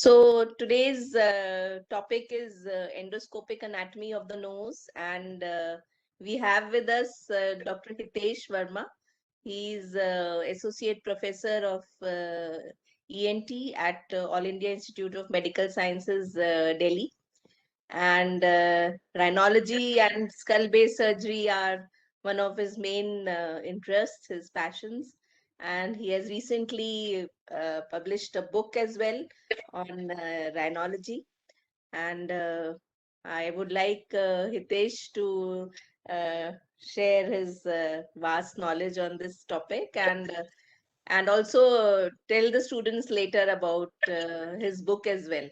So today's topic is endoscopic anatomy of the nose, and we have with us Dr. Hitesh Verma. He's associate professor of ENT at All India Institute of Medical Sciences, Delhi. And rhinology and skull-base surgery are one of his main interests, his passions. And he has recently published a book as well on rhinology. And I would like Hitesh to share his vast knowledge on this topic and also tell the students later about his book as well.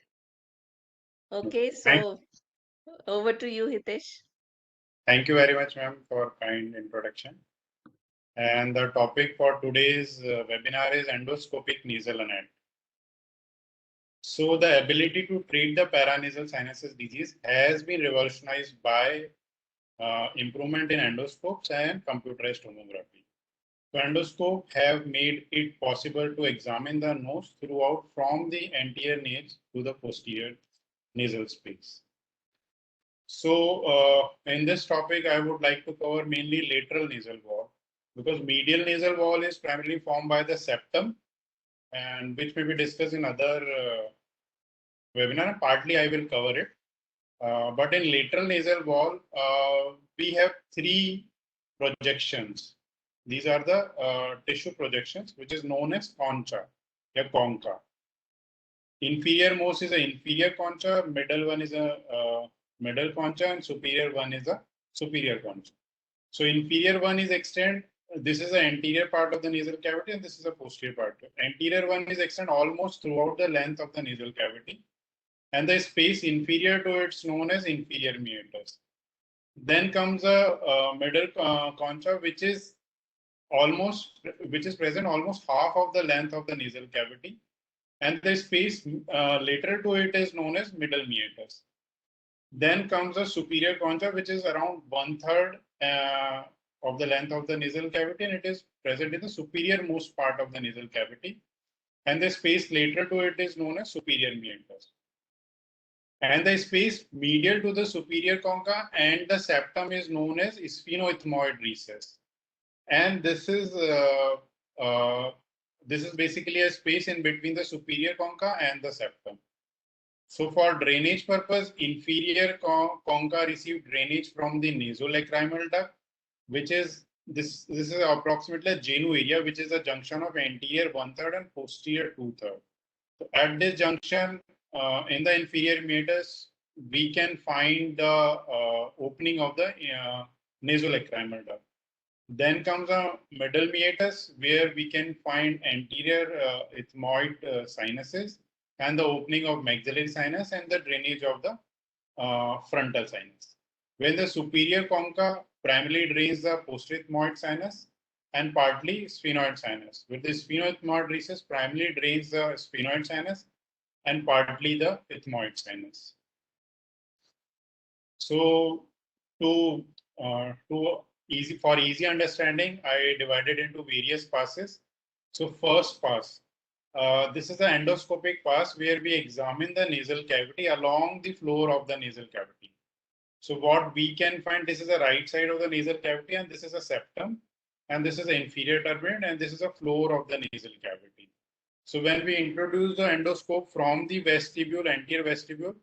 Okay, Thank, so over to you, Hitesh. thank you very much, ma'am, for kind introduction. And the topic for today's webinar is endoscopic nasal anatomy. So the ability to treat the paranasal sinuses disease has been revolutionized by improvement in endoscopes and computerized tomography. So endoscope have made it possible to examine the nose throughout from the anterior nape to the posterior nasal space. So in this topic, I would like to cover mainly lateral nasal wall because medial nasal wall is primarily formed by the septum and which may be discussed in other webinar. Partly I will cover it. But in lateral nasal wall, we have three projections. These are the tissue projections, which is known as concha, or concha. Inferior most is an inferior concha, middle one is a middle concha, and superior one is a superior concha. So inferior one is extend. This is the anterior part of the nasal cavity, and this is the posterior part. Anterior one is extend almost throughout the length of the nasal cavity, and the space inferior to it's known as inferior meatus. Then comes a middle concha, which is present almost half of the length of the nasal cavity, and the space lateral to it is known as middle meatus. Then comes a superior concha, which is around 1/3 of the length of the nasal cavity, and it is present in the superior most part of the nasal cavity. And the space lateral to it is known as superior meatus. And the space medial to the superior concha and the septum is known as sphenoethmoid recess. And this is basically a space in between the superior concha and the septum. So for drainage purpose, inferior concha receive drainage from the nasolacrimal duct, which is this is approximately a genu area, which is a junction of anterior 1/3 and posterior 2/3. So at this junction, in the inferior meatus, we can find the opening of the nasolacrimal duct. Then comes a middle meatus, where we can find anterior ethmoid sinuses and the opening of maxillary sinus and the drainage of the frontal sinus. When the superior concha primarily drains the posterior ethmoid sinus and partly sphenoid sinus. With the sphenoethmoid recess primarily drains the sphenoid sinus and partly the ethmoid sinus. So to easy understanding, I divided into various passes. So first pass, this is the endoscopic pass where we examine the nasal cavity along the floor of the nasal cavity. So what we can find, this is the right side of the nasal cavity, and this is a septum, and this is the inferior turbinate, and this is the floor of the nasal cavity. So when we introduce the endoscope from the vestibule, anterior vestibule,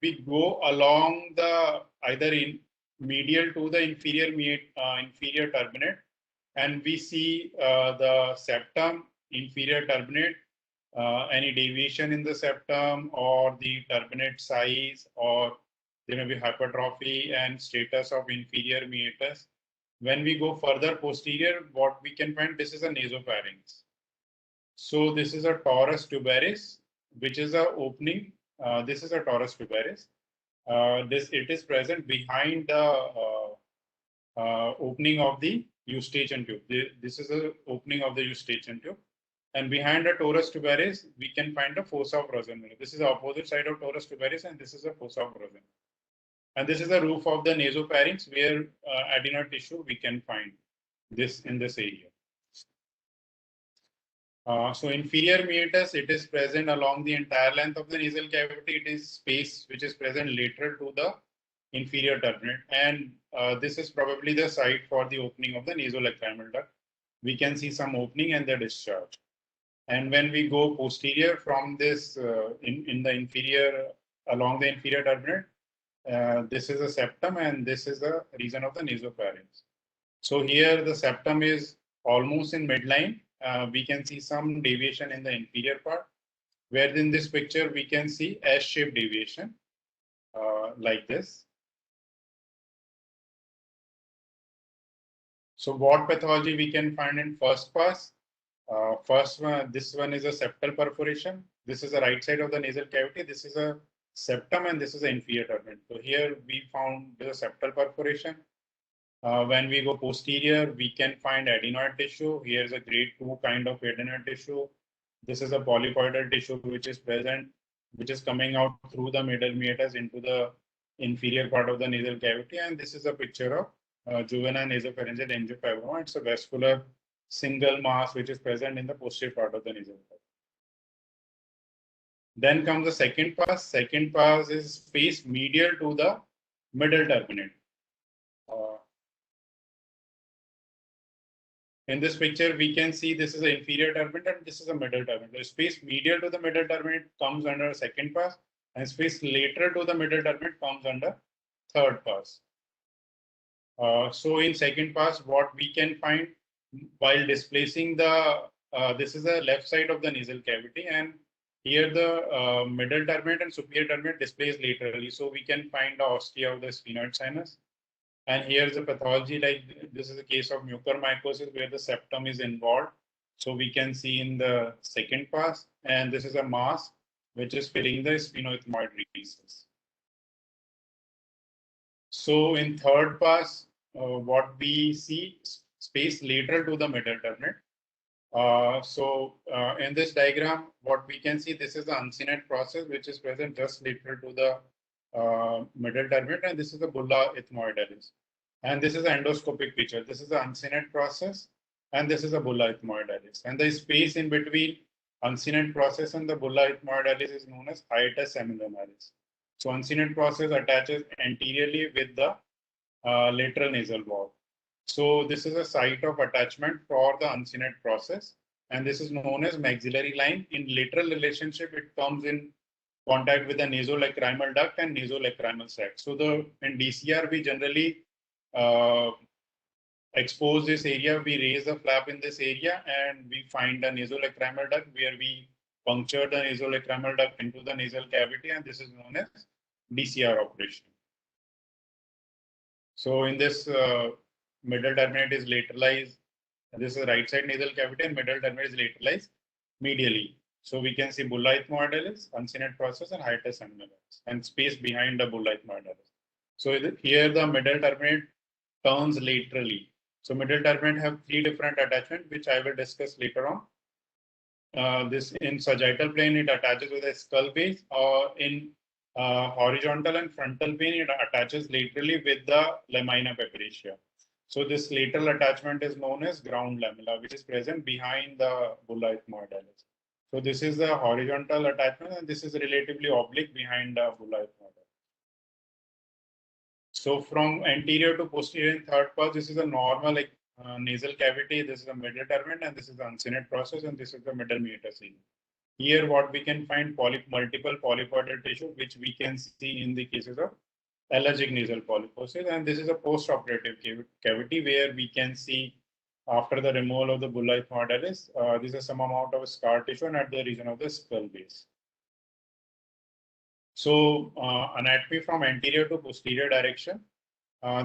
we go along the either in medial to the inferior turbinate, and we see the septum, inferior turbinate, any deviation in the septum or the turbinate size, or there may be hypertrophy and status of inferior meatus. When we go further posterior, what we can find, this is a nasopharynx. So this is a torus tuberis, which is a opening. This is a torus tuberis. It is present behind the opening of the eustachian tube. This is the opening of the eustachian tube. And behind the torus tuberis, we can find the fossa of Rosenmüller. This is the opposite side of torus tuberis, and this is the fossa of Rosenmüller. And this is the roof of the nasopharynx, where adenoid tissue we can find this in this area. So inferior meatus, it is present along the entire length of the nasal cavity. It is space which is present lateral to the inferior turbinate, and this is probably the site for the opening of the nasolacrimal duct. We can see some opening and the discharge. And when we go posterior from this in the inferior, along the inferior turbinate, this is a septum and this is the region of the nasopharynx. So here the septum is almost in midline. We can see some deviation in the inferior part, where in this picture we can see S-shaped deviation like this. So what pathology we can find in first pass? First one, this one is a septal perforation. This is the right side of the nasal cavity. This is a septum and this is the inferior turbinate. So here we found the septal perforation. When we go posterior, we can find adenoid tissue. Here's a grade 2 kind of adenoid tissue. This is a polypoidal tissue which is present, which is coming out through the middle meatus into the inferior part of the nasal cavity. And this is a picture of juvenile nasopharyngeal angiofibroma. It's a vascular single mass which is present in the posterior part of the nasal cavity. Then comes the second pass. Second pass is space medial to the middle turbinate. In this picture, we can see this is the inferior turbinate and this is the middle turbinate. The space medial to the middle turbinate comes under second pass, and space lateral to the middle turbinate comes under third pass. So in second pass, what we can find while displacing the, this is the left side of the nasal cavity, and here the middle turbinate and superior turbinate displace laterally. So we can find the ostia of the sphenoid sinus. And here's the pathology, like this is a case of mucormycosis where the septum is involved. So we can see in the second pass, and this is a mass which is filling the sphenoethmoid recesses. So in third pass, what we see, space lateral to the middle turbinate. In this diagram, what we can see, this is the uncinate process which is present just lateral to the middle turbinate, and this is the bulla ethmoidalis. And this is the endoscopic picture. This is the uncinate process, and this is the bulla ethmoidalis. And the space in between uncinate process and the bulla ethmoidalis is known as hiatus semilunaris. So uncinate process attaches anteriorly with the lateral nasal wall. So this is a site of attachment for the uncinate process, and this is known as maxillary line. In lateral relationship, it comes in contact with the nasolacrimal duct and nasolacrimal sac. So in DCR, we generally expose this area, we raise the flap in this area, and we find a nasolacrimal duct where we puncture the nasolacrimal duct into the nasal cavity, and this is known as DCR operation. So in this middle turbinate is lateralized. This is the right side nasal cavity, and middle turbinate is lateralized medially. So we can see bulla ethmoidalis, uncinate process, and hiatus semilunaris, and space behind the bulla ethmoidalis. So here the middle turbinate turns laterally. So middle turbinate have 3 different attachments, which I will discuss later on. This in sagittal plane, it attaches with a skull base, or in horizontal and frontal plane, it attaches laterally with the lamina papyracea. So this lateral attachment is known as ground lamella, which is present behind the bulla ethmoidalis. So this is the horizontal attachment, and this is relatively oblique behind the bulla ethmoidalis. So from anterior to posterior in third pass, this is a normal nasal cavity. This is a middle turbinate, and this is the uncinate process, and this is the middle meatus. Here, what we can find multiple polypoidal tissue, which we can see in the cases of allergic nasal polyposis, and this is a post-operative cavity where we can see after the removal of the bulla ethmoidalis, this is some amount of scar tissue and at the region of the skull base. So anatomy from anterior to posterior direction.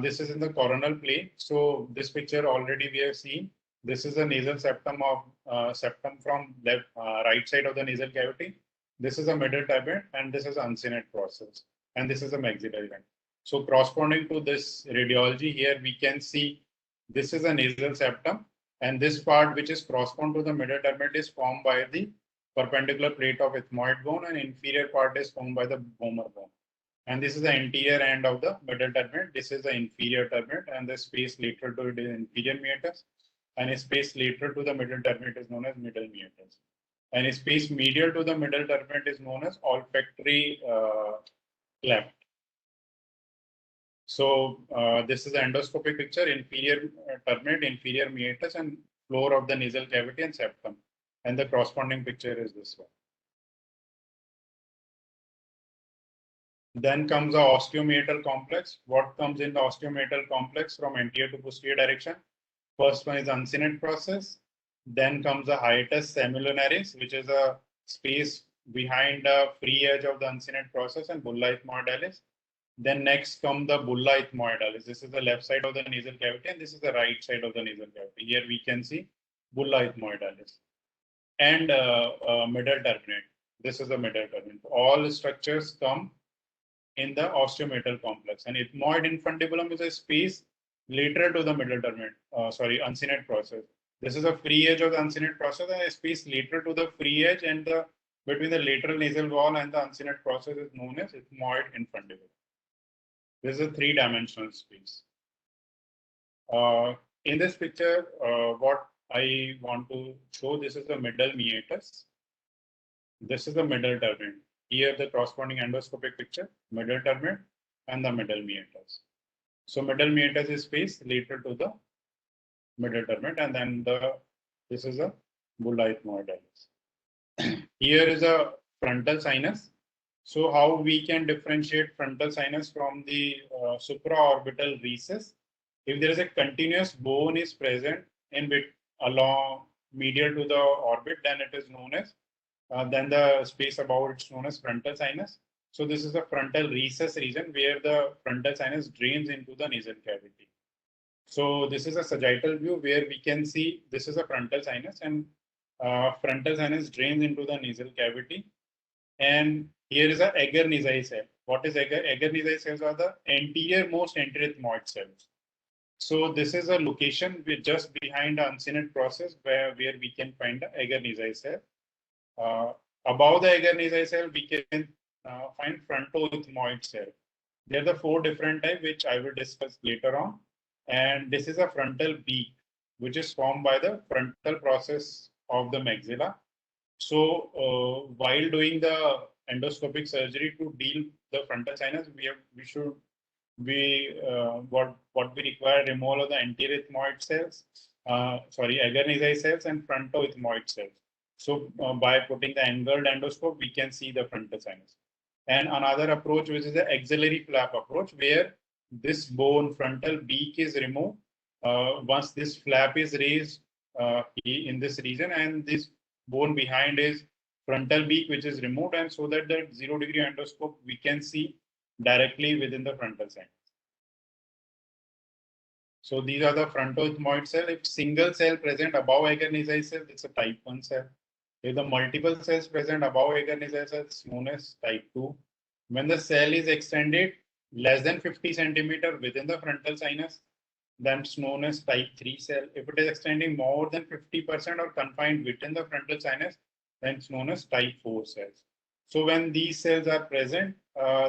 This is in the coronal plane. So this picture already we have seen. This is the nasal septum of septum from left right side of the nasal cavity. This is a middle turbinate, and this is uncinate process, and this is a maxillary line. So corresponding to this radiology here, we can see this is a nasal septum, and this part which is correspond to the middle turbinate is formed by the perpendicular plate of ethmoid bone, and inferior part is formed by the vomer bone. And this is the anterior end of the middle turbinate. This is the inferior turbinate, and the space lateral to it is inferior meatus. and a space lateral to the middle terminate is known as middle meatus. And a space medial to the middle terminate is known as olfactory cleft. So this is the endoscopic picture, inferior terminate, inferior meatus, and floor of the nasal cavity and septum. And the corresponding picture is this one. Then comes the osteomeatal complex. What comes in the osteomeatal complex from anterior to posterior direction? First one is uncinate process. Then comes the hiatus semilunaris, which is a space behind the free edge of the uncinate process, and bulla ethmoidalis. Then next come the bulla ethmoidalis. This is the left side of the nasal cavity, and this is the right side of the nasal cavity. Here we can see bulla ethmoidalis. And middle terminate. This is the middle terminate. All structures come in the osteomeatal complex. And ethmoid infundibulum is a space lateral to the middle terminate, uncinate process. This is a free edge of the uncinate process, and a space lateral to the free edge and the between the lateral nasal wall and the uncinate process is known as ethmoid infundibulum. This is a three-dimensional space. In this picture, what I want to show, this is the middle meatus. This is the middle terminate. Here the corresponding endoscopic picture, middle terminate and the middle meatus. So middle meatus is space lateral to the middle terminate, and then this is a bulla ethmoidalis. Here is a frontal sinus. So how we can differentiate frontal sinus from the supraorbital recess? If there is a continuous bone is present in bit along medial to the orbit, then it is known as then the space above it's known as frontal sinus. So this is the frontal recess region where the frontal sinus drains into the nasal cavity. So this is a sagittal view where we can see this is a frontal sinus, and frontal sinus drains into the nasal cavity. And here is a agar nasal cell. What is agar? Agar nasal cells are the anterior most enteroethmoid cells. So this is a location just behind the uncinate process where we can find the agar nasal cell. Above the agar nasal cell, we can find frontoethmoid cell. There are the four different types, which I will discuss later on. And this is a frontal beak, which is formed by the frontal process of the maxilla. So while doing the endoscopic surgery to deal the frontal sinus, what we require removal of the anterior ethmoid cells, agar nasal cells and frontoethmoid cells. So by putting the angled endoscope, we can see the frontal sinus. And another approach, which is the axillary flap approach, where this bone frontal beak is removed. Once this flap is raised in this region, and this bone behind is frontal beak, which is removed, and so that the 0-degree endoscope we can see directly within the frontal sinus. So these are the frontoethmoid cell. If single cell present above agar nasal cell, it's a type 1 cell. If the multiple cells present above agar nasal cell, it's known as type 2. When the cell is extended less than 50 centimeter within the frontal sinus, then it's known as type 3 cell. If it is extending more than 50% or confined within the frontal sinus, then it's known as type 4 cells. So when these cells are present,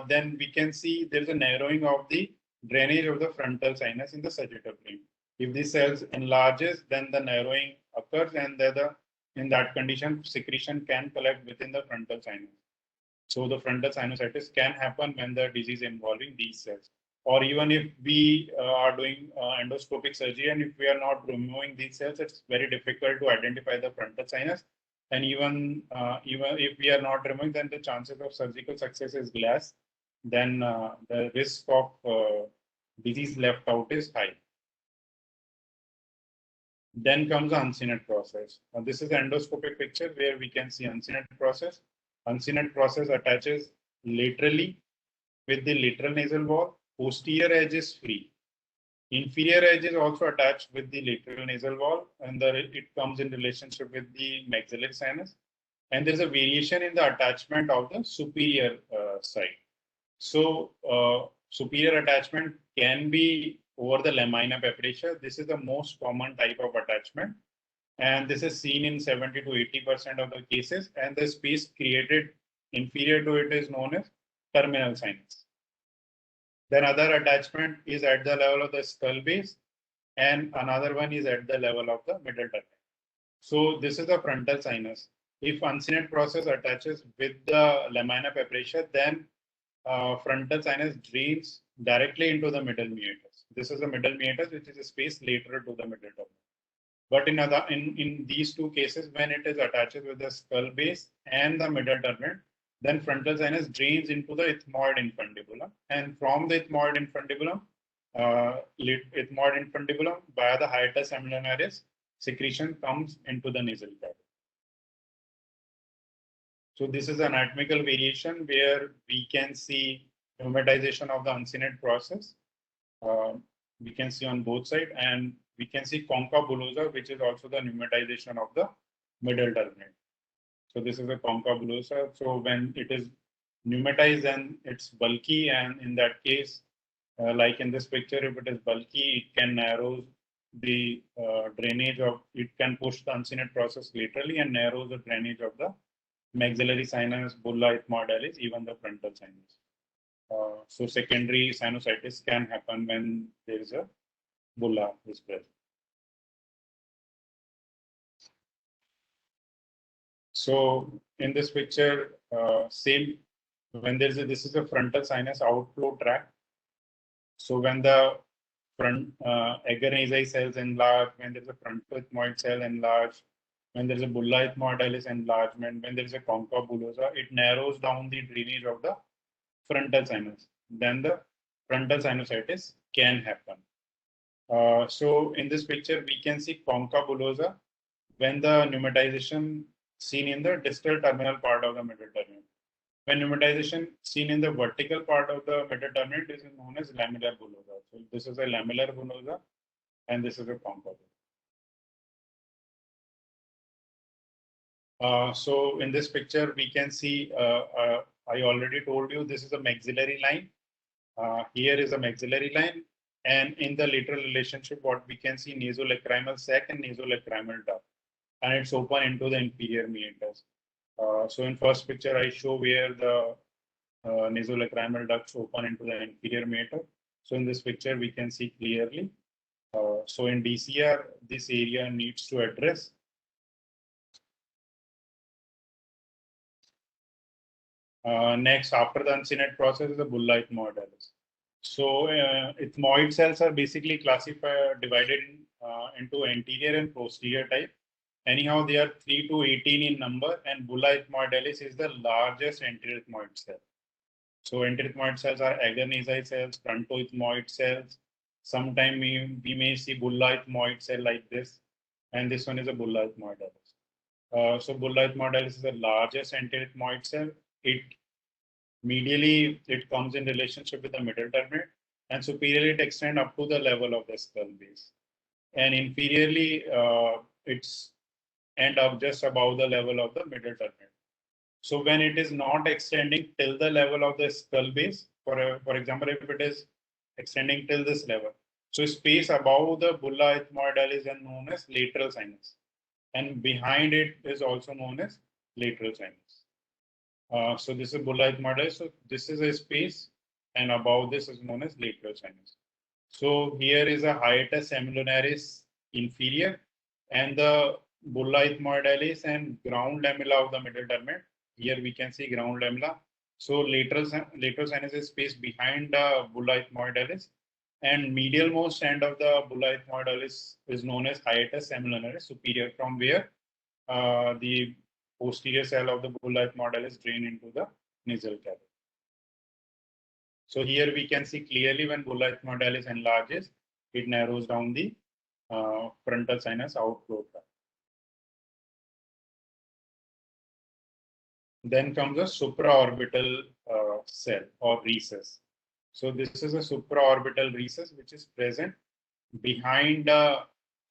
then we can see there's a narrowing of the drainage of the frontal sinus in the sagittal plane. If these cells enlarges, then the narrowing occurs, and in that condition, secretion can collect within the frontal sinus. So the frontal sinusitis can happen when the disease involving these cells. Or even if we are doing endoscopic surgery and if we are not removing these cells, it's very difficult to identify the frontal sinus. And even if we are not removing, then the chances of surgical success is less. Then the risk of disease left out is high. Then comes the uncinate process. Now, this is the endoscopic picture where we can see uncinate process. Uncinate process attaches laterally with the lateral nasal wall. Posterior edge is free. Inferior edge is also attached with the lateral nasal wall, and it comes in relationship with the maxillary sinus. And there's a variation in the attachment of the superior side. So superior attachment can be over the lamina papyracea. This is the most common type of attachment, and this is seen in 70 to 80% of the cases. And the space created inferior to it is known as terminal sinus. Then other attachment is at the level of the skull base, and another one is at the level of the middle turbinate. So this is the frontal sinus. If uncinate process attaches with the lamina papyracea, then frontal sinus drains directly into the middle meatus. This is the middle meatus, which is a space lateral to the middle turbinate. But in these two cases, when it is attached with the skull base and the middle turbinate, then frontal sinus drains into the ethmoid infundibulum, and from the ethmoid infundibulum, via the hiatus seminaris, secretion comes into the nasal cavity. So this is an anatomical variation where we can see pneumatization of the uncinate process. We can see on both sides, and we can see concha bullosa, which is also the pneumatization of the middle turbinate. So this is a concha bullosa. So when it is pneumatized, then it's bulky, and in that case, like in this picture, if it is bulky, it can narrow the drainage of, it can push the uncinate process laterally and narrow the drainage of the maxillary sinus, bulla ethmoidalis, even the frontal sinus. So secondary sinusitis can happen when there is a bulla is present. So in this picture, same when there is a, this is a frontal sinus outflow tract. So when the front agar nasal cells enlarge, when there is a frontal ethmoid cell enlarge, when there is a bulla ethmoidalis enlargement, when there is a concha bullosa, it narrows down the drainage of the frontal sinus. Then the frontal sinusitis can happen. So in this picture, we can see concha bullosa when the pneumatization seen in the distal terminal part of the middle turbinate. When pneumatization seen in the vertical part of the middle turbinate is known as lamellar bullosa. So this is a lamellar bullosa, and this is a concha bullosa. So in this picture, we can see, I already told you, this is a maxillary line. Here is a maxillary line, and in the lateral relationship, what we can see, nasolacrimal sac and nasolacrimal duct, and it's open into the inferior meatus. So in first picture, I show where the nasolacrimal ducts open into the inferior meatus. So in this picture, we can see clearly. So in DCR, this area needs to address. Next, after the uncinate process is the bulla ethmoidalis. So ethmoid cells are basically classified, divided into anterior and posterior type. Anyhow, they are 3 to 18 in number, and bulla ethmoidalis is the largest anterior ethmoid cell. So anterior ethmoid cells are agar nasal cells, frontoethmoid cells. Sometimes we may see bulla ethmoid cell like this, and this one is a bulla ethmoidalis. So bulla ethmoidalis is the largest anterior ethmoid cell. Medially, it comes in relationship with the middle turbinate, and superiorly it extends up to the level of the skull base. And inferiorly, it's end up just above the level of the middle turbinate. So when it is not extending till the level of the skull base, for example, if it is extending till this level, so space above the bulla ethmoidalis is known as lateral sinus, and behind it is also known as lateral sinus. So this is bulla ethmoidalis. So this is a space, and above this is known as lateral sinus. So here is a hiatus seminaris inferior, and the bulla ethmoidalis and ground lamella of the middle turbinate. Here we can see ground lamella. So lateral sinus is space behind the bulla ethmoidalis, and medial most end of the bulla ethmoidalis is known as hiatus seminaris superior, from where the posterior cell of the bulla ethmoidalis drain into the nasal cavity. So here we can see clearly when bulla ethmoidalis enlarges, it narrows down the frontal sinus outflow tract. Then comes a supraorbital cell or recess. So this is a supraorbital recess which is present behind the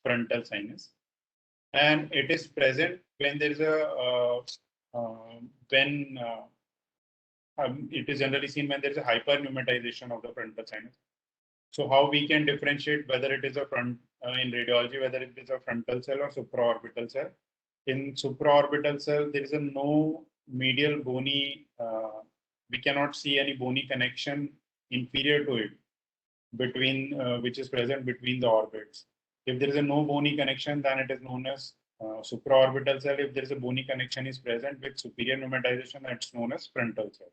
frontal sinus, and it is present when there is a it is generally seen when there is a hyperpneumatization of the frontal sinus. So how we can differentiate whether it is a front in radiology, whether it is a frontal cell or supraorbital cell. In supraorbital cell, there is a no medial bony, we cannot see any bony connection inferior to it between which is present between the orbits. If there is a no bony connection, then it is known as supraorbital cell. If there is a bony connection is present with superior pneumatization, that's known as frontal cell.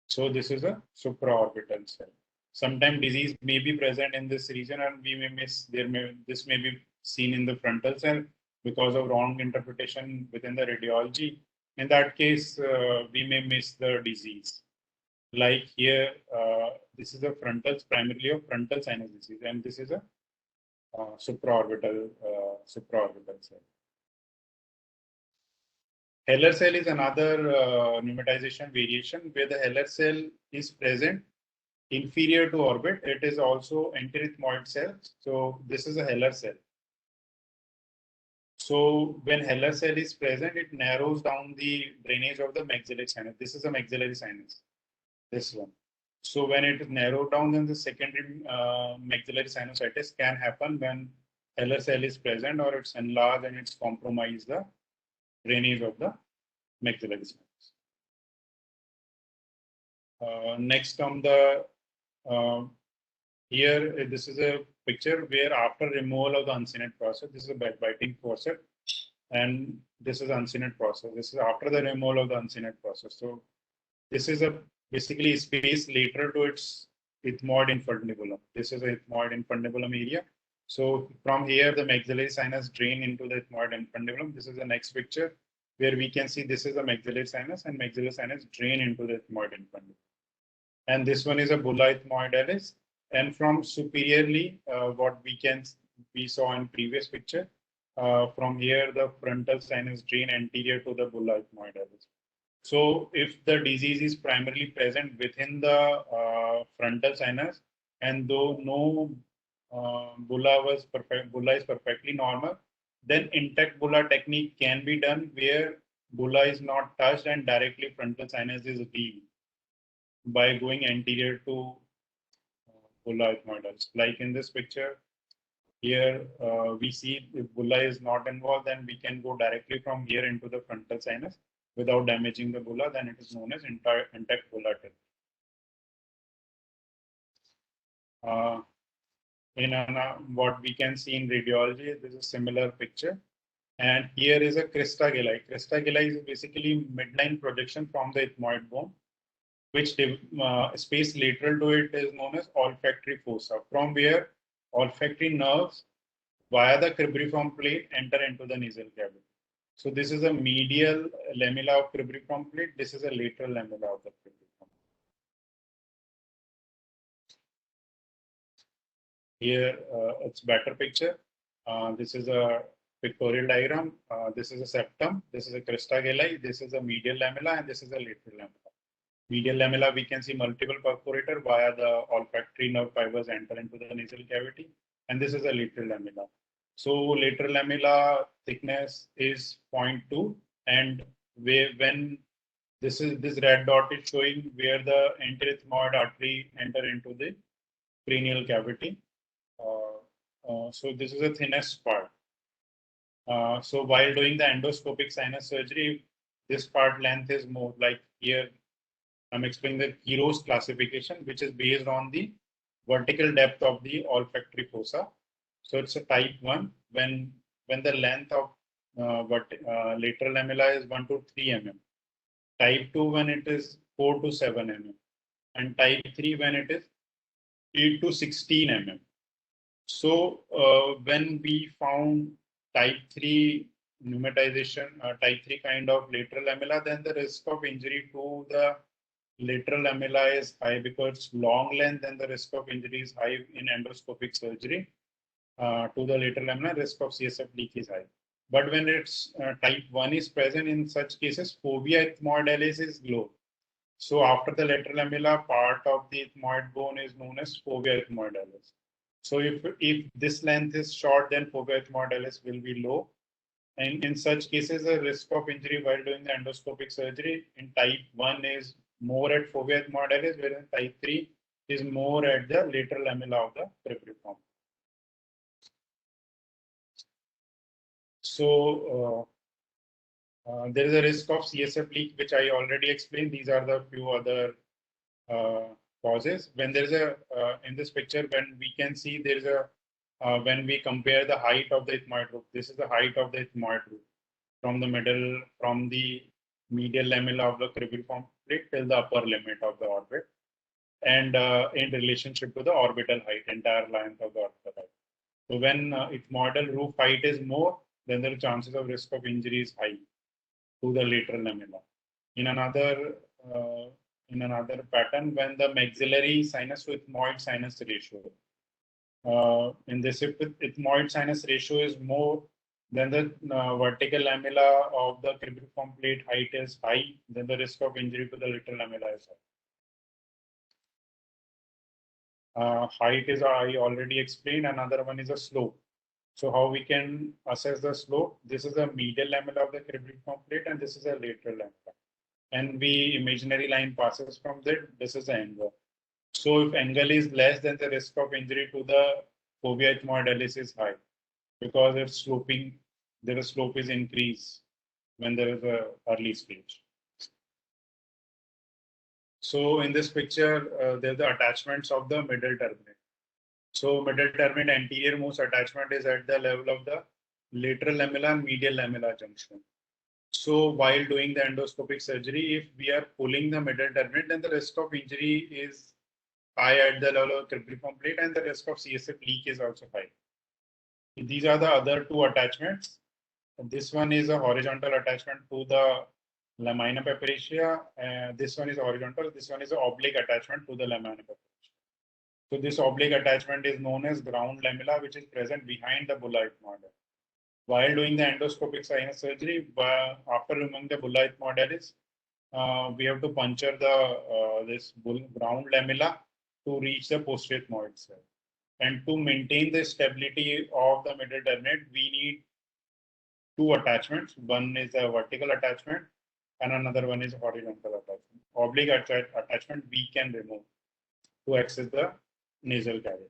So this is a supraorbital cell. Sometimes disease may be present in this region, and we may miss. This may be seen in the frontal cell because of wrong interpretation within the radiology. In that case, we may miss the disease. Like here, this is a primarily a frontal sinus disease, and this is a supraorbital cell. Heller cell is another pneumatization variation where the Heller cell is present inferior to orbit. It is also enterethmoid cell. So this is a Heller cell. So when Heller cell is present, it narrows down the drainage of the maxillary sinus. This is a maxillary sinus. This one. So when it is narrowed down, then the secondary maxillary sinusitis can happen when Heller cell is present or it's enlarged and it's compromised the drainage of the maxillary sinus. Next on the here, this is a picture where after removal of the uncinate process, this is a biting faucet, and this is uncinate process. This is after the removal of the uncinate process. So this is a basically space lateral to its ethmoid infundibulum. This is a ethmoid infundibulum area. So from here, the maxillary sinus drain into the ethmoid infundibulum. This is the next picture where we can see this is a maxillary sinus, and maxillary sinus drain into the ethmoid infundibulum. And this one is a bulla ethmoidalis. And from superiorly, what we saw in previous picture, from here the frontal sinus drain anterior to the bulla ethmoidalis. So if the disease is primarily present within the frontal sinus, and though no bulla is perfectly normal, then intact bulla technique can be done where bulla is not touched and directly frontal sinus is removed by going anterior to bulla ethmoidalis. Like in this picture, here we see if bulla is not involved, then we can go directly from here into the frontal sinus without damaging the bulla. Then it is known as intact bulla tip. What we can see in radiology, this is a similar picture. And here is a crista galli. Crista galli is basically midline projection from the ethmoid bone, which space lateral to it is known as olfactory fossa, from where olfactory nerves via the cribriform plate enter into the nasal cavity. So this is a medial lamella of cribriform plate. This is a lateral lamella of the cribriform. Here it's better picture. This is a pictorial diagram. This is a septum. This is a crista galli. This is a medial lamella, and this is a lateral lamella. Medial lamella, we can see multiple perforator via the olfactory nerve fibers enter into the nasal cavity, and this is a lateral lamella. So lateral lamella thickness is 0.2, and when this red dot is showing where the enterethmoid artery enter into the cranial cavity. So this is the thinnest part. So while doing the endoscopic sinus surgery, this part length is more. Like here, I'm explaining the Kiros classification, which is based on the vertical depth of the olfactory fossa. So it's a type 1 when the length of lateral lamella is 1 to 3 mm. Type 2 when it is 4 to 7 mm. And type 3 when it is 8 to 16 mm. So when we found type 3 pneumatization, type 3 kind of lateral lamella, then the risk of injury to the lateral lamella is high because it's long length, and the risk of injury is high in endoscopic surgery. To the lateral lamella, risk of CSF leak is high. But when it's type 1 is present, in such cases, fovea ethmoidalis is low. So after the lateral lamella, part of the ethmoid bone is known as fovea ethmoidalis. So if this length is short, then fovea ethmoidalis will be low. And in such cases, the risk of injury while doing the endoscopic surgery in type 1 is more at fovea ethmoidalis, whereas type 3 is more at the lateral lamella of the cribriform. So there is a risk of CSF leak, which I already explained. These are the few other causes. When there is a in this picture, when we can see there is a when we compare the height of the ethmoid root. This is the height of the ethmoid root from the medial lamella of the cribriform plate till the upper limit of the orbit, and in relationship to the orbital height, entire length of the orbital height. So when ethmoidal roof height is more, then the chances of risk of injury is high to the lateral lamella. In another pattern, when the maxillary sinus to ethmoid sinus ratio, in this, if ethmoid sinus ratio is more than the vertical lamella of the cribriform plate height is high, then the risk of injury to the lateral lamella is high. Height is I already explained. Another one is a slope. So how we can assess the slope? This is a medial lamella of the cribriform plate, and this is a lateral lamella. And the imaginary line passes from that. This is the angle. So if angle is less, then the risk of injury to the fovea ethmoidalis is high, because it's sloping. The slope is increased when there is a early stage. So in this picture, there are the attachments of the middle terminate. So middle terminate anterior most attachment is at the level of the lateral lamella and medial lamella junction. So while doing the endoscopic surgery, if we are pulling the middle terminate, then the risk of injury is high at the level of cribriform plate, and the risk of CSF leak is also high. These are the other two attachments. This one is a horizontal attachment to the lamina papyracea. This one is horizontal. This one is an oblique attachment to the lamina papyracea. So this oblique attachment is known as ground lamella, which is present behind the bulla ethmoidalis. While doing the endoscopic sinus surgery, after removing the bulla ethmoidalis, we have to puncture the this ground lamella to reach the posterior ethmoid cell. And to maintain the stability of the middle terminate, we need two attachments. One is a vertical attachment and another one is horizontal attachment. Oblique attachment we can remove to access the nasal cavity.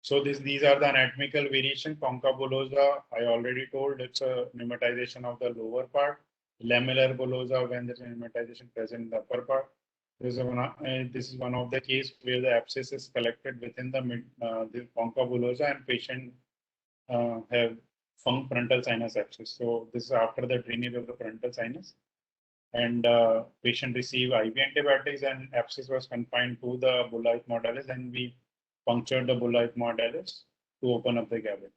So these are the anatomical variation. Concha bullosa, I already told, it's a pneumatization of the lower part. Lamellar bullosa, when there's a pneumatization present in the upper part. This is one of the case where the abscess is collected within the concha bullosa, and patient have frontal sinus abscess. So this is after the drainage of the frontal sinus, and patient received IV antibiotics, and abscess was confined to the bulla ethmoidalis, and we punctured the bulla ethmoidalis to open up the cavity.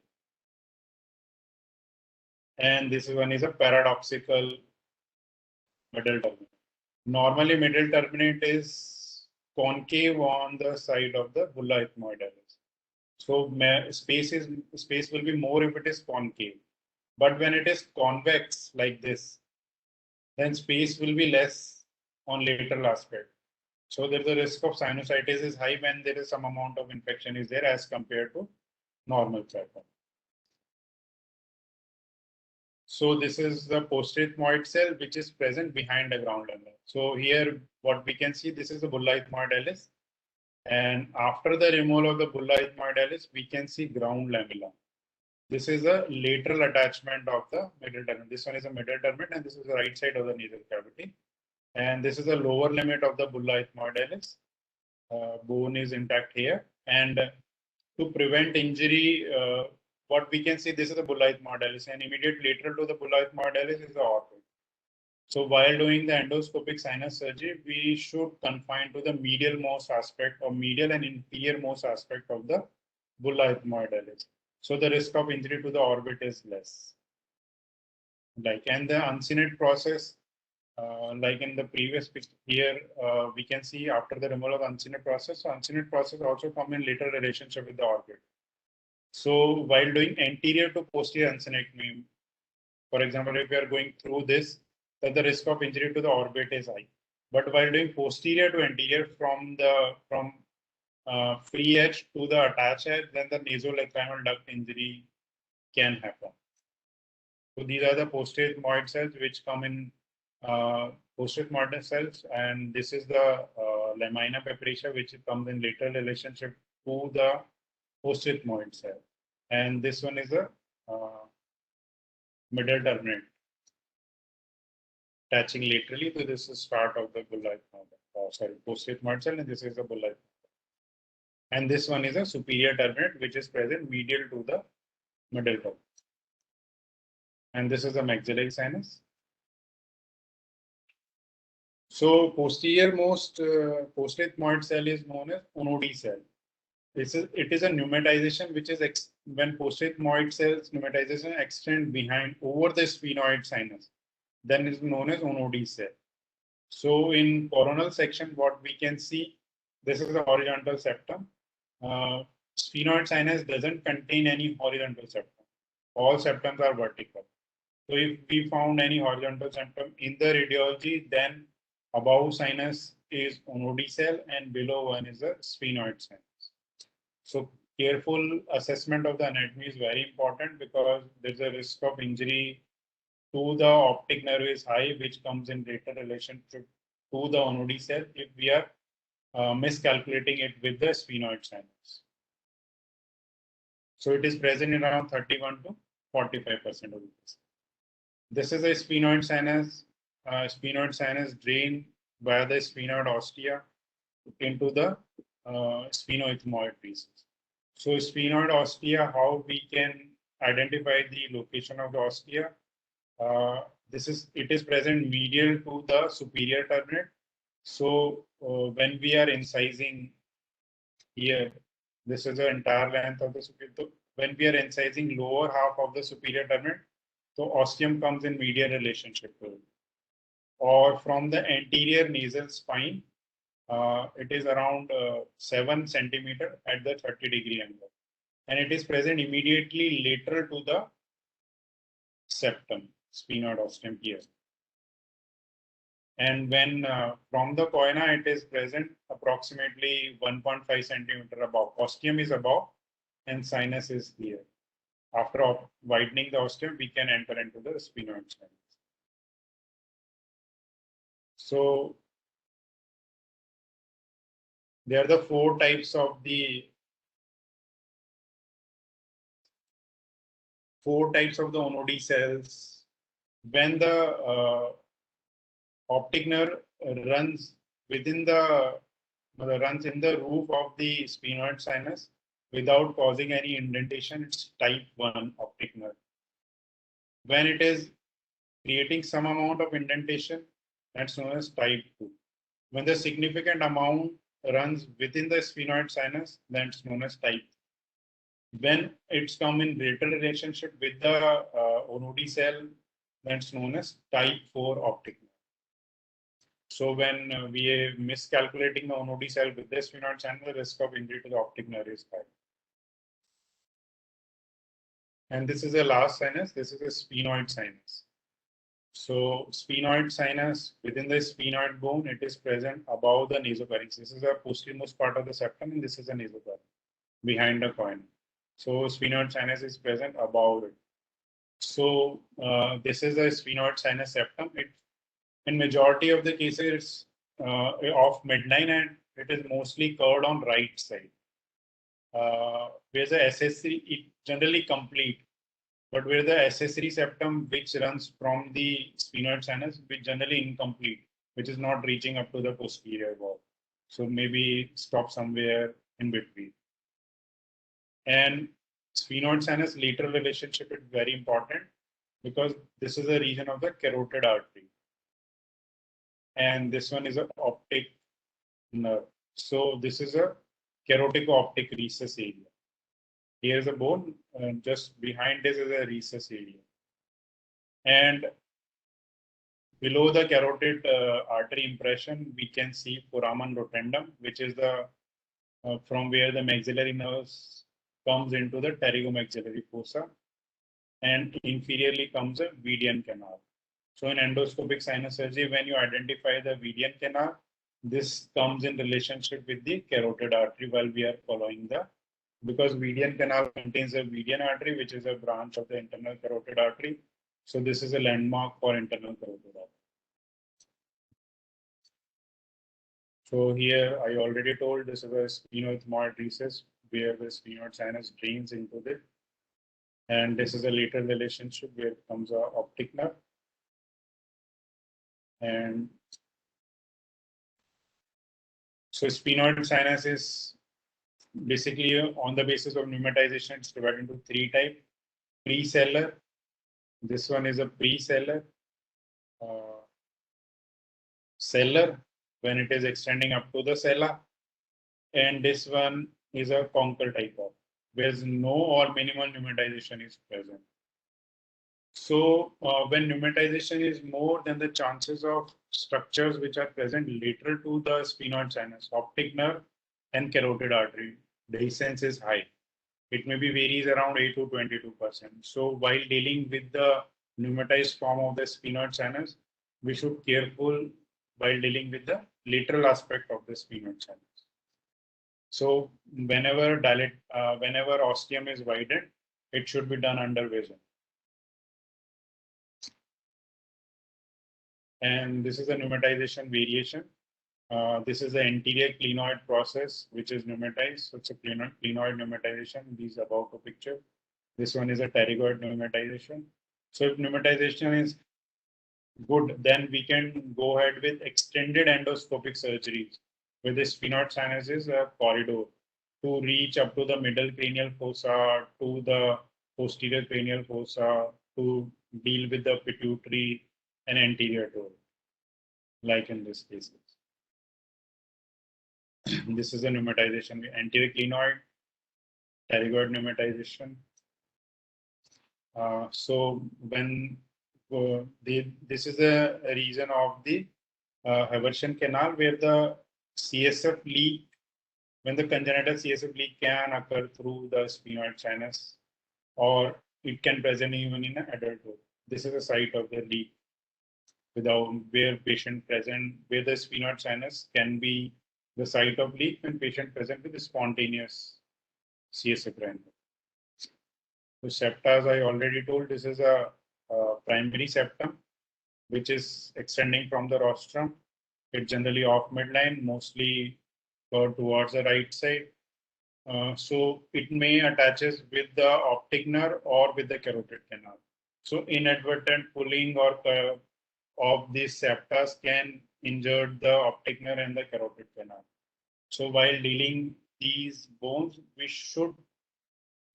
And this one is a paradoxical middle terminate. Normally, middle terminate is concave on the side of the bulla ethmoidalis. So space will be more if it is concave. But when it is convex like this, then space will be less on lateral aspect. So there the risk of sinusitis is high when there is some amount of infection is there as compared to normal pattern. So this is the posterior ethmoid cell which is present behind the ground lamella. So here what we can see, this is the bulla ethmoidalis, and after the removal of the bulla ethmoidalis, we can see ground lamella. This is a lateral attachment of the middle terminate. This one is a middle terminate, and this is the right side of the nasal cavity. And this is the lower limit of the bulla ethmoidalis. Bone is intact here. And to prevent injury, what we can see, this is the bulla ethmoidalis, and immediate lateral to the bulla ethmoidalis is the orbit. So while doing the endoscopic sinus surgery, we should confine to the medial most aspect or medial and inferior most aspect of the bulla ethmoidalis. So the risk of injury to the orbit is less. And the uncinate process, like in the previous picture here, we can see after the removal of uncinate process, so uncinate process also come in later relationship with the orbit. So while doing anterior to posterior uncinectomy, for example, if we are going through this, then the risk of injury to the orbit is high. But while doing posterior to anterior from free edge to the attached edge, then the nasolacrimal duct injury can happen. So these are the posterior ethmoid cells which come in posterior ethmoid cells, and this is the lamina papyracea which comes in lateral relationship to the posterior ethmoid cell, and this one is the middle terminate attaching laterally. So this is part of the bulla ethmoid, posterior ethmoid cell, and this is the bulla ethmoid. And this one is a superior turbinate, which is present medial to the middle turbinate. And this is a maxillary sinus. So posterior most postethmoid cell is known as ONOD cell. It is a pneumatization which is when postethmoid cells pneumatization extend behind over the sphenoid sinus, then it is known as ONOD cell. So in coronal section, what we can see, this is a horizontal septum. Sphenoid sinus doesn't contain any horizontal septum. All septums are vertical. So if we found any horizontal septum in the radiology, then above sinus is ONOD cell and below one is a sphenoid sinus. So careful assessment of the anatomy is very important because there's a risk of injury to the optic nerve is high, which comes in greater relationship to the ONOD cell if we are miscalculating it with the sphenoid sinus. So it is present in around 31 to 45% of the cases. This is a sphenoid sinus. Sphenoid sinus drain via the sphenoid ostia into the sphenoethmoid pieces. So sphenoid ostia, how we can identify the location of the ostia? It is present medial to the superior turbinate. So when we are incising here, this is the entire length of the superior. When we are incising lower half of the superior turbinate, so ostium comes in medial relationship to it. Or from the anterior nasal spine, it is around 7 centimeter at the 30-degree angle. And it is present immediately lateral to the septum, sphenoid ostium here. And when from the choana, it is present approximately 1.5 centimeter above. Ostium is above and sinus is here. After widening the ostium, we can enter into the sphenoid sinus. So there are the four types of the ONOD cells. When the optic nerve runs within runs in the roof of the sphenoid sinus without causing any indentation, it's type 1 optic nerve. When it is creating some amount of indentation, that's known as type 2. When the significant amount runs within the sphenoid sinus, that's known as type 3. When it's come in greater relationship with the ONOD cell, that's known as type 4 optic nerve. So when we are miscalculating the ONOD cell with the sphenoid sinus, the risk of injury to the optic nerve is high. And this is the last sinus. This is a sphenoid sinus. So sphenoid sinus, within the sphenoid bone, it is present above the nasopharynx. This is the posteriormost part of the septum, and this is the nasopharynx behind the choana. So sphenoid sinus is present above it. So this is a sphenoid sinus septum. In majority of the cases of midline, and it is mostly curved on right side. Whereas the SSC, it generally complete, but where the accessory septum which runs from the sphenoid sinus, which generally incomplete, which is not reaching up to the posterior wall. So maybe stop somewhere in between. And sphenoid sinus lateral relationship is very important because this is a region of the carotid artery. And this one is an optic nerve. So this is a carotico-optic recess area. Here's a bone, and just behind this is a recess area. And below the carotid artery impression, we can see foramen rotundum, which is the from where the maxillary nerves comes into the pterygomaxillary fossa, and inferiorly comes a Vedian canal. So in endoscopic sinus surgery, when you identify the Vedian canal, this comes in relationship with the carotid artery while we are following because Vedian canal contains a Vedian artery, which is a branch of the internal carotid artery. So this is a landmark for internal carotid artery. So here I already told this is a sphenoethmoid recess where the sphenoid sinus drains into it. And this is a lateral relationship where comes a optic nerve. And so sphenoid sinus is Basically, on the basis of pneumatization, it's divided into three types. Pre-cellar. This one is a pre-cellar. Cellar, when it is extending up to the cella. And this one is a concal type of, where no or minimal pneumatization is present. So when pneumatization is more, then the chances of structures which are present lateral to the sphenoid sinus, optic nerve, and carotid artery dehiscence is high. It maybe varies around 8 to 22%. So while dealing with the pneumatized form of the sphenoid sinus, we should be careful while dealing with the lateral aspect of the sphenoid sinus. So whenever ostium is widened, it should be done under vision. And this is a pneumatization variation. This is the anterior clinoid process, which is pneumatized. So it's a clinoid pneumatization. These above the picture. This one is a pterygoid pneumatization. So if pneumatization is good, then we can go ahead with extended endoscopic surgeries, where the sphenoid sinus is a corridor to reach up to the middle cranial fossa, to the posterior cranial fossa, to deal with the pituitary and anterior door, like in this case. This is a pneumatization, anterior clinoid, pterygoid pneumatization. So when this is a region of the Haversian canal where the CSF leak, when the congenital CSF leak can occur through the sphenoid sinus, or it can present even in adulthood. This is a site of the leak without where patient present, where the sphenoid sinus can be the site of leak when patient present with a spontaneous CSF random. So septa, as I already told, this is a primary septum, which is extending from the rostrum. It's generally off midline, mostly towards the right side. So it may attaches with the optic nerve or with the carotid canal. So inadvertent pulling or of these septas can injure the optic nerve and the carotid canal. So while dealing these bones,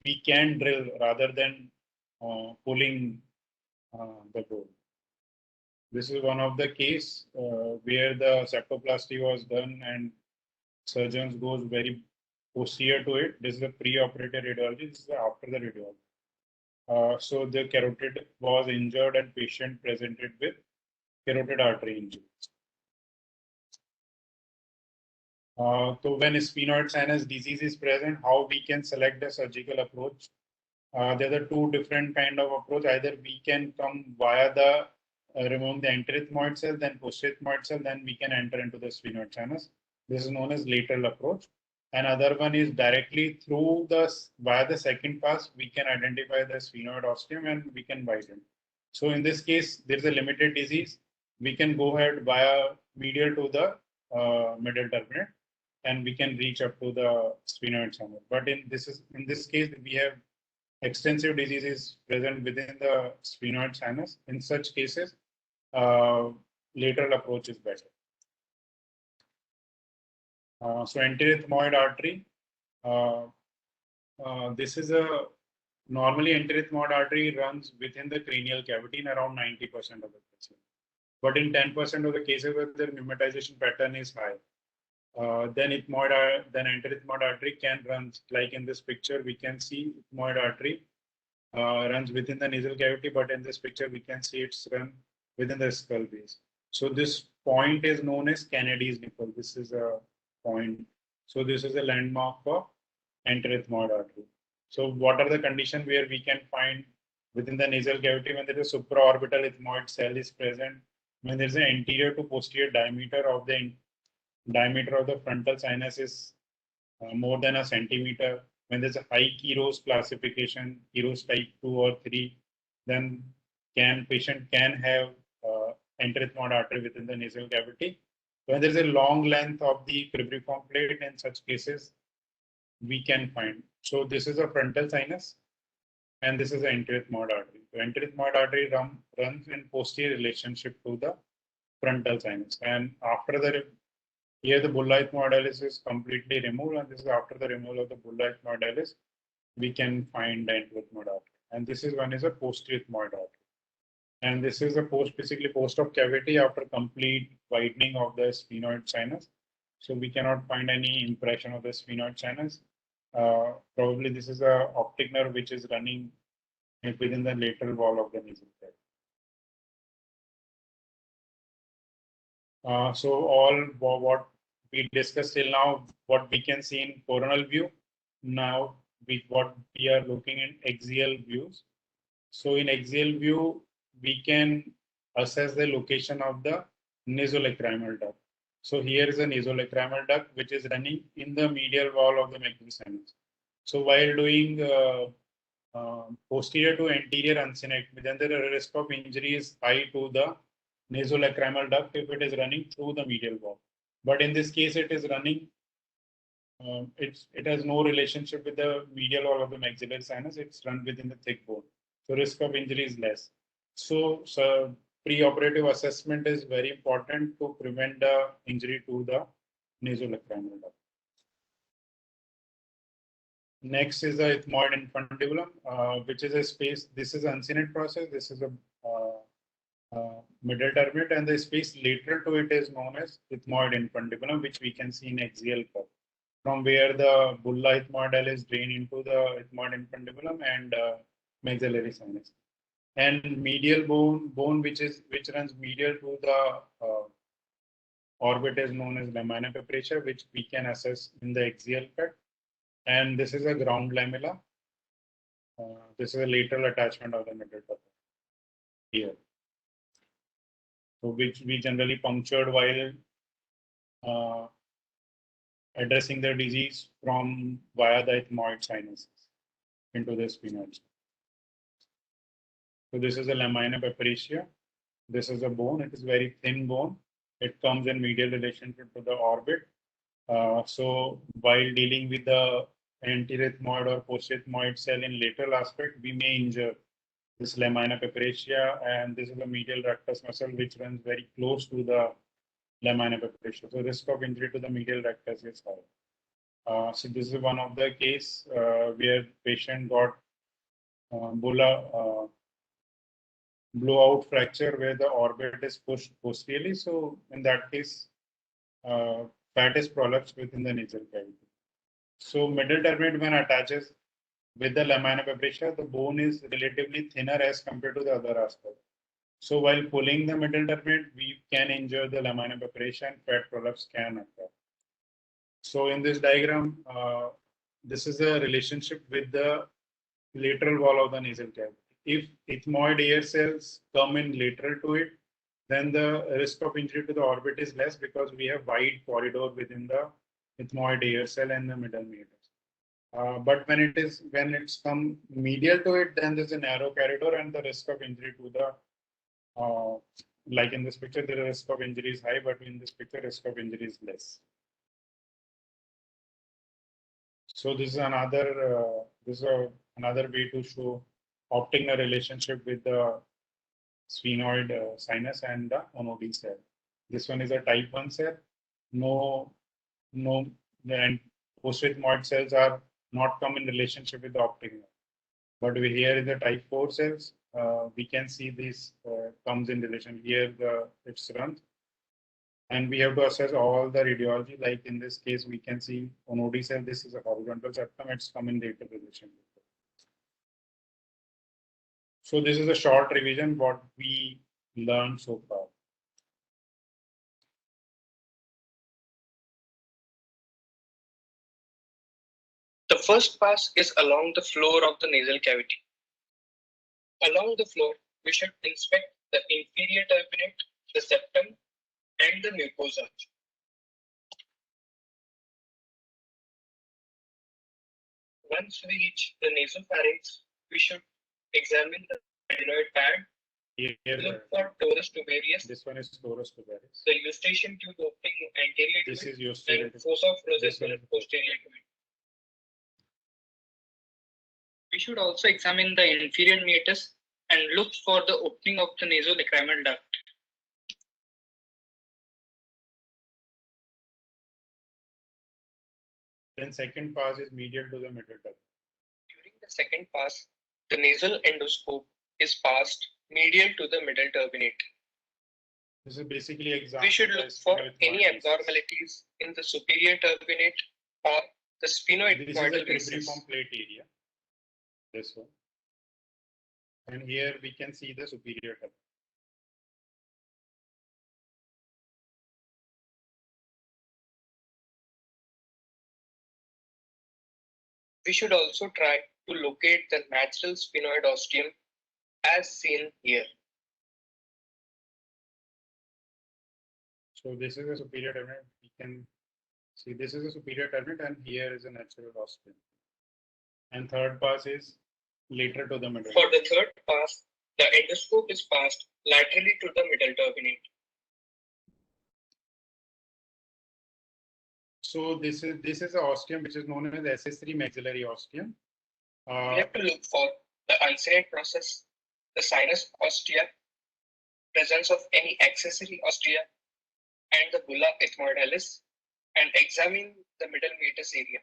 we can drill rather than pulling the bone. This is one of the case where the septoplasty was done and surgeons goes very posterior to it. This is a pre-operative radiology. This is after the radiology. So the carotid was injured and patient presented with carotid artery injury. So when sphenoid sinus disease is present, how we can select the surgical approach? There are two different kind of approach. Either we can come via the remove the enterethmoid cell, then posterethmoid cell, then we can enter into the sphenoid sinus. This is known as lateral approach. Another one is directly through the via the second pass, we can identify the sphenoid ostium and we can widen. So in this case, there is a limited disease. We can go ahead via medial to the middle turbinate, and we can reach up to the sphenoid sinus. But in this case, we have extensive diseases present within the sphenoid sinus. In such cases, lateral approach is better. So enterethmoid artery. This is a normally enterethmoid artery runs within the cranial cavity in around 90% of the cases. But in 10% of the cases where the pneumatization pattern is high, then enterethmoid artery can run, like in this picture, we can see ethmoid artery runs within the nasal cavity, but in this picture, we can see it's run within the skull base. So this point is known as Kennedy's nipple. This is a point. So this is a landmark for enterethmoid artery. So what are the conditions where we can find within the nasal cavity when there is a supraorbital ethmoid cell is present, when there is an anterior to posterior diameter of the frontal sinus is more than a centimeter. When there's a high Kiros classification, Kiros type 2 or 3, then patient can have enterethmoid artery within the nasal cavity. When there's a long length of the cribriform plate, in such cases, we can find. So this is a frontal sinus, and this is an enterethmoid artery. So enterethmoid artery runs in posterior relationship to the frontal sinus, and after the Here the bulla ethmoidalis is completely removed, and this is after the removal of the bulla ethmoidalis, we can find the endoethmoid artery. And this is one is a posterior ethmoid artery. And this is a basically post op cavity after complete widening of the sphenoid sinus. So we cannot find any impression of the sphenoid sinus. Probably this is a optic nerve which is running within the lateral wall of the nasal cavity. So all what we discussed till now, what we can see in coronal view, now what we are looking in axial views. So in axial view, we can assess the location of the nasolacrimal duct. So here is a nasolacrimal duct which is running in the medial wall of the maxillary sinus. So while doing posterior to anterior uncinectomy, then the risk of injury is high to the nasolacrimal duct if it is running through the medial wall. But in this case, it is running. It has no relationship with the medial wall of the maxillary sinus. It's run within the thick bone, so risk of injury is less. So pre-operative assessment is very important to prevent the injury to the nasolacrimal duct. Next is the ethmoid infundibulum, which is a space. This is an uncinate process. This is a middle terminate, and the space lateral to it is known as ethmoid infundibulum, which we can see in axial curve, from where the bulla ethmoidalis drain into the ethmoid infundibulum and maxillary sinus. And medial bone which runs medial to the orbit is known as lamina peparia, which we can assess in the axial cut. And this is a ground lamella. This is a lateral attachment of the middle tuber here. So which we generally punctured while addressing the disease from via the ethmoid sinuses into the sphenoid. So this is a lamina peparia. This is a bone. It is very thin bone. It comes in medial relationship to the orbit. So while dealing with the anterior ethmoid or posterior ethmoid cell in lateral aspect, we may injure this lamina peparia, and this is a medial rectus muscle which runs very close to the lamina peparia. So risk of injury to the medial rectus is high. So this is one of the case where patient got blowout fracture where the orbit is pushed posteriorly. So in that case, fat is prolapsed within the nasal cavity. So middle terminate when attaches with the lamina peparia, the bone is relatively thinner as compared to the other aspect. So while pulling the middle terminate, we can injure the lamina peparia and fat prolapse can occur. So in this diagram, this is the relationship with the lateral wall of the nasal cavity. If ethmoid air cells come in lateral to it, then the risk of injury to the orbit is less because we have wide corridor within the ethmoid air cell and the middle meatus. But when it's come medial to it, then there's a narrow corridor and the risk of injury to the like in this picture, the risk of injury is high, but in this picture, risk of injury is less. So this is another another way to show opting a relationship with the sphenoid sinus and the onod cell. This one is a type 1 cell. And post-ethmoid cells are not come in relationship with the optic nerve. But here in the type 4 cells, we can see this comes in relation. Here it's runs. And we have to assess all the radiology. Like in this case, we can see onod cell. This is a horizontal septum. It's come in later relation. So this is a short revision what we learned so far. The first pass is along the floor of the nasal cavity. Along the floor, we should inspect the inferior turbinate, the septum, and the mucosa. Once we reach the nasopharynx, we should examine the adenoid pad. Look for torus tubarius. This one is torus tubarius. The eustachian tube opening anterior to this it, is eustachian. and fossa of Rosenthal posterior to it. We should also examine the inferior meatus and look for the opening of the nasolacrimal duct. Then second pass is medial to the middle turbinate. During the second pass, the nasal endoscope is passed medial to the middle turbinate. This is basically example. We should look for any abnormalities in the superior turbinate or the sphenoid This is a cribriform plate area. This one. And here we can see the superior turbinate. We should also try to locate the natural sphenoid ostium as seen here. So this is a superior turbinate. We can see this is a superior turbinate and here is a natural ostium. And third pass is lateral to the middle. For the third pass, the endoscope is passed laterally to the middle turbinate. So this is an ostium which is known as SS3 maxillary ostium. We have to look for the ulcerate process, the sinus ostia, presence of any accessory ostia, and the bulla ethmoidalis, and examine the middle meatus area.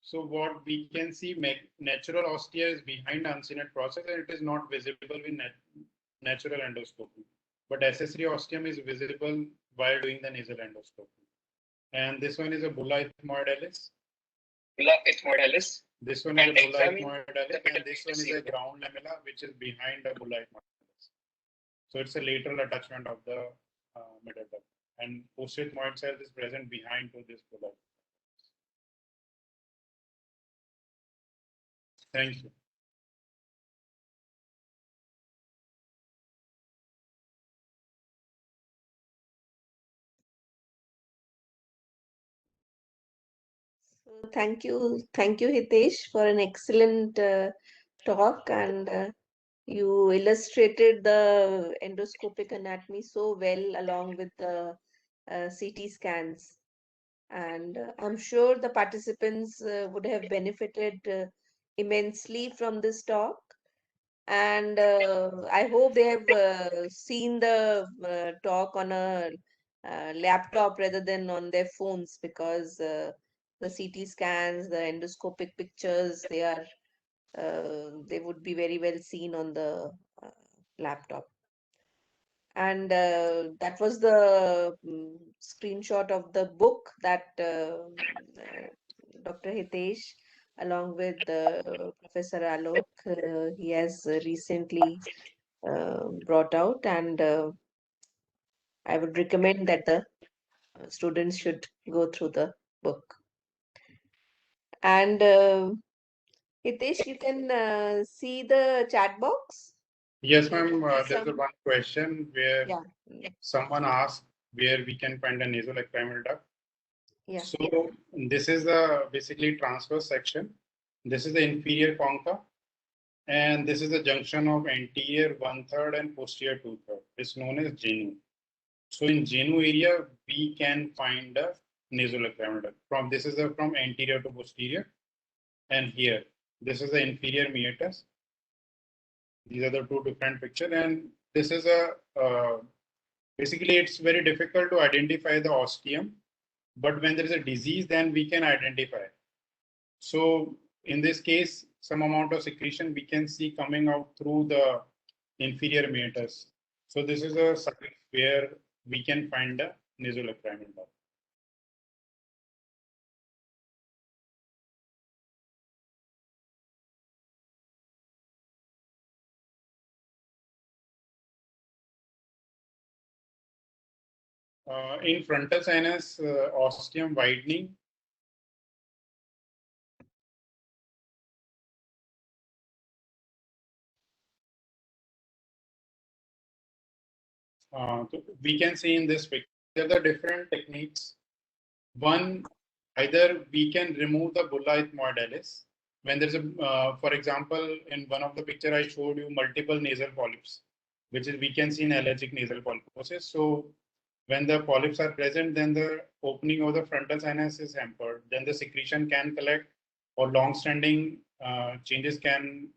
So what we can see, natural ostia is behind uncinate process and it is not visible in natural endoscopy. But SS3 ostium is visible while doing the nasal endoscopy. And this one is a bulla ethmoidalis. Bulla ethmoidalis. This one is a bulla ethmoidalis and this one is a ground lamella which is behind the bulla ethmoidalis. So it's a lateral attachment of the middle turbinate. And posterior ethmoid cell is present behind to this bulla. Thank you. So thank you, Hitesh, for an excellent talk, and you illustrated the endoscopic anatomy so well along with the CT scans. And I'm sure the participants would have benefited immensely from this talk. And I hope they have seen the talk on a laptop rather than on their phones, because the CT scans, the endoscopic pictures, they would be very well seen on the laptop. And that was the screenshot of the book that Dr. Hitesh, along with Professor Alok, he has recently brought out, and I would recommend that the students should go through the book. And Hitesh, you can see the chat box. Yes, ma'am. There's one question where Yeah. someone asked where we can find a nasal eccrimal duct. Yeah. So this is the basically transverse section. This is the inferior concha, and this is the junction of anterior 1/3 and posterior 2/3. It's known as genu. So in genu area, we can find a nasolacrimal duct. This is from anterior to posterior, and here this is the inferior meatus. These are the two different pictures, and this is basically it's very difficult to identify the ostium, but when there is a disease, then we can identify. So in this case, some amount of secretion we can see coming out through the inferior meatus. So this is a site where we can find the nasolacrimal duct. In frontal sinus, ostium widening. We can see in this picture, there are different techniques. One, either we can remove the bulla ethmoidalis. When there's a, for example, in one of the picture I showed you multiple nasal polyps, which is we can see in allergic nasal polyposis. So when the polyps are present, then the opening of the frontal sinus is hampered. Then the secretion can collect, or long-standing changes can,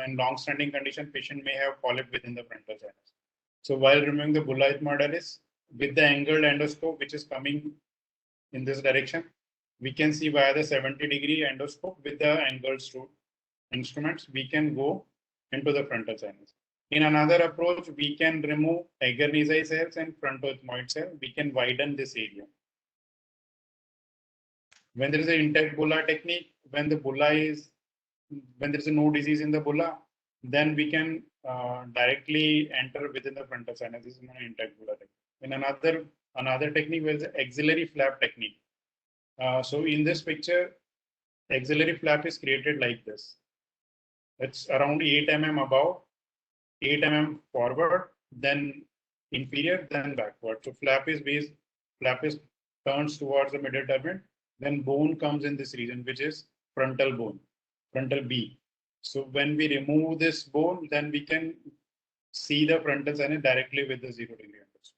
in long-standing condition, patient may have polyp within the frontal sinus. So while removing the bulla ethmoidalis with the angled endoscope, which is coming in this direction, we can see via the 70-degree endoscope with the angled instruments, we can go into the frontal sinus. In another approach, we can remove agar cells and frontoethmoid cell. We can widen this area. When there is an intact bulla technique, when there is no disease in the bulla, then we can directly enter within the frontal sinus. This is an intact bulla technique. In another technique, there is the axillary flap technique. So in this picture, axillary flap is created like this. It's around 8 mm above, 8 mm forward, then inferior, then backward. So flap is turns towards the middle turbinate, then bone comes in this region, which is frontal bone, frontal B. So when we remove this bone, then we can see the frontal sinus directly with the 0-degree endoscope.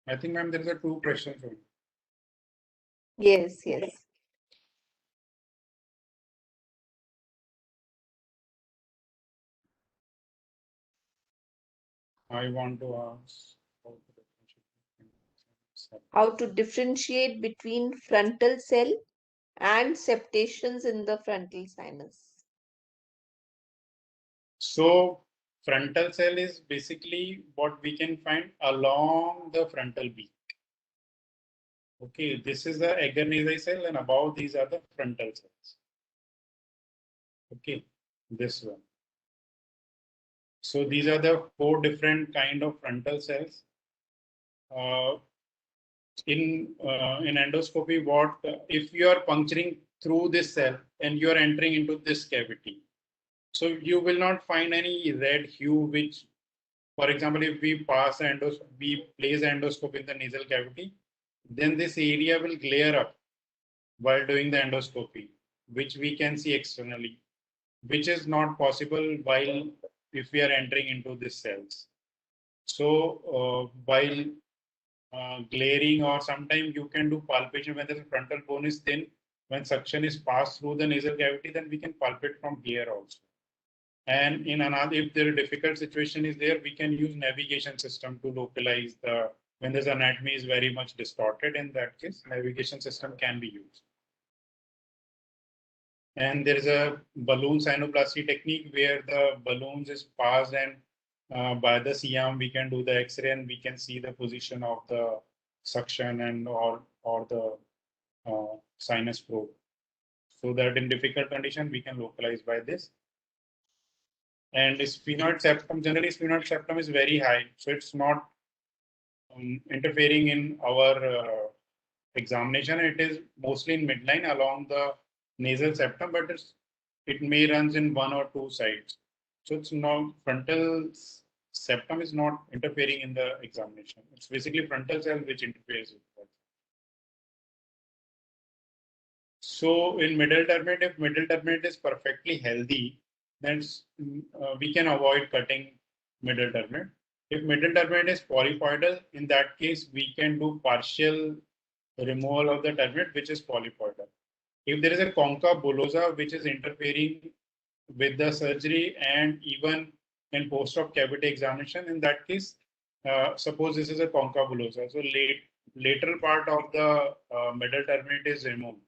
I think, ma'am, there is a 2 questions. Yes, yes. I want to ask How to differentiate between frontal cell and septations in the frontal sinus. So frontal cell is basically what we can find along the frontal beak. Okay, this is the agar cell, and above these are the frontal cells. Okay, this one. So these are the 4 different kind of frontal cells. In endoscopy, if you are puncturing through this cell and you are entering into this cavity, so you will not find any red hue. Which, for example, if we place the endoscope in the nasal cavity, then this area will glare up while doing the endoscopy, which we can see externally, which is not possible while if we are entering into these cells. So while glaring, or sometimes you can do palpation when the frontal bone is thin, when suction is passed through the nasal cavity, then we can palpate from here also. And in another, if there a difficult situation is there, we can use navigation system to localize when this anatomy is very much distorted. In that case, navigation system can be used. And there is a balloon sinuplasty technique where the balloons is passed, and by the C-arm we can do the X-ray and we can see the position of the suction and or the sinus probe. So that in difficult condition we can localize by this. And sphenoid septum, generally sphenoid septum is very high, so it's not interfering in our examination. It is mostly in midline along the nasal septum, but it may runs in 1 or 2 sides. So it's not frontal septum is not interfering in the examination. It's basically frontal cell which interferes with that. So in middle turbinate, if middle turbinate is perfectly healthy, then we can avoid cutting middle turbinate. If middle turbinate is polypoidal, in that case, we can do partial removal of the turbinate, which is polypoidal. If there is a concha bullosa which is interfering with the surgery and even in post-op cavity examination, in that case, suppose this is a concha bullosa, so lateral part of the middle turbinate is removed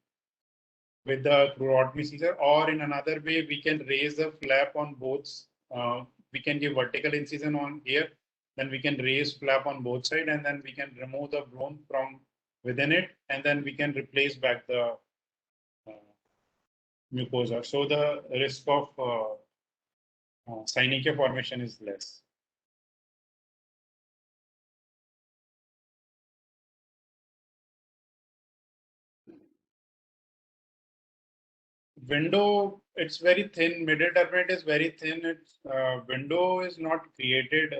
with the chlorotomy seizure, or in another way, we can raise the flap on both. We can give vertical incision on here, then we can raise flap on both sides, and then we can remove the bone from within it, and then we can replace back the mucosa. So the risk of synechia formation is less. Window, it's very thin. Middle turbinate is very thin. Its window is not created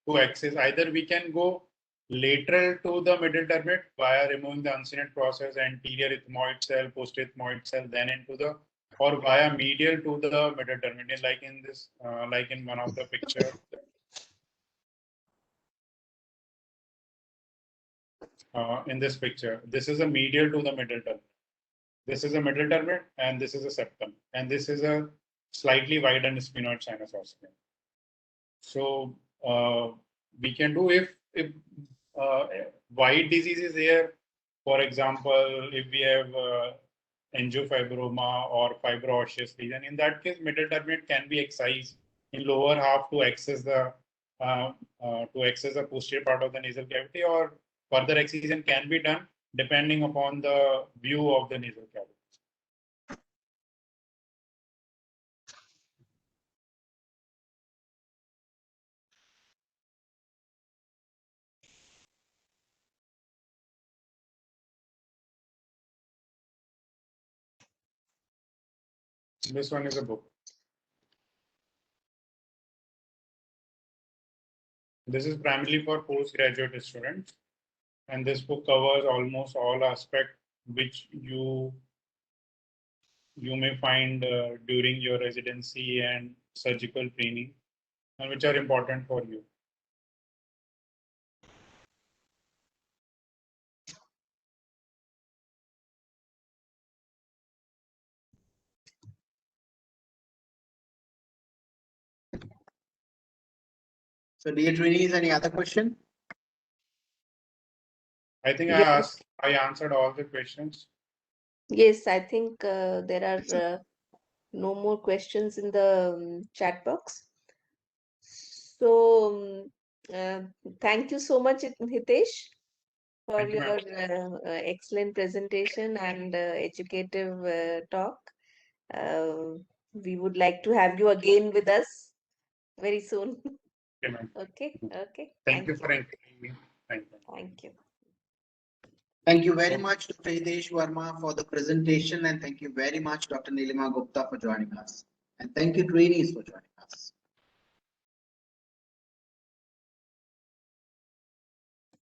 to access. Either we can go lateral to the middle turbinate via removing the uncinate process, anterior ethmoid cell, post-ethmoid cell, then into the, or via medial to the middle turbinate, like in this, like in one of the picture. In this picture, this is a medial to the middle turbinate. This is a middle turbinate, and this is a septum, and this is a slightly widened sphenoid sinus oscillator. So we can do if wide disease is there. For example, if we have angiofibroma or fibro-osseous lesion, in that case, middle turbinate can be excised in lower half to access the posterior part of the nasal cavity, or further excision can be done depending upon the view of the nasal cavity. This one is a book. This is primarily for postgraduate students, and this book covers almost all aspects which you may find during your residency and surgical training, and which are important for you. So, dear trainees, any other question? I think Yes. I answered all the questions. Yes, I think there are no more questions in the chat box. So, thank you so much, Hitesh, for Thank you, your ma'am. excellent presentation and educative talk. We would like to have you again with us very soon. Okay, ma'am. Okay, okay. Thank you for encouraging me. Thank you. Thank you. Thank you very much, Dr. Hitesh Verma, for the presentation, and thank you very much, Dr. Nilima Gupta, for joining us. And thank you, trainees, for joining us.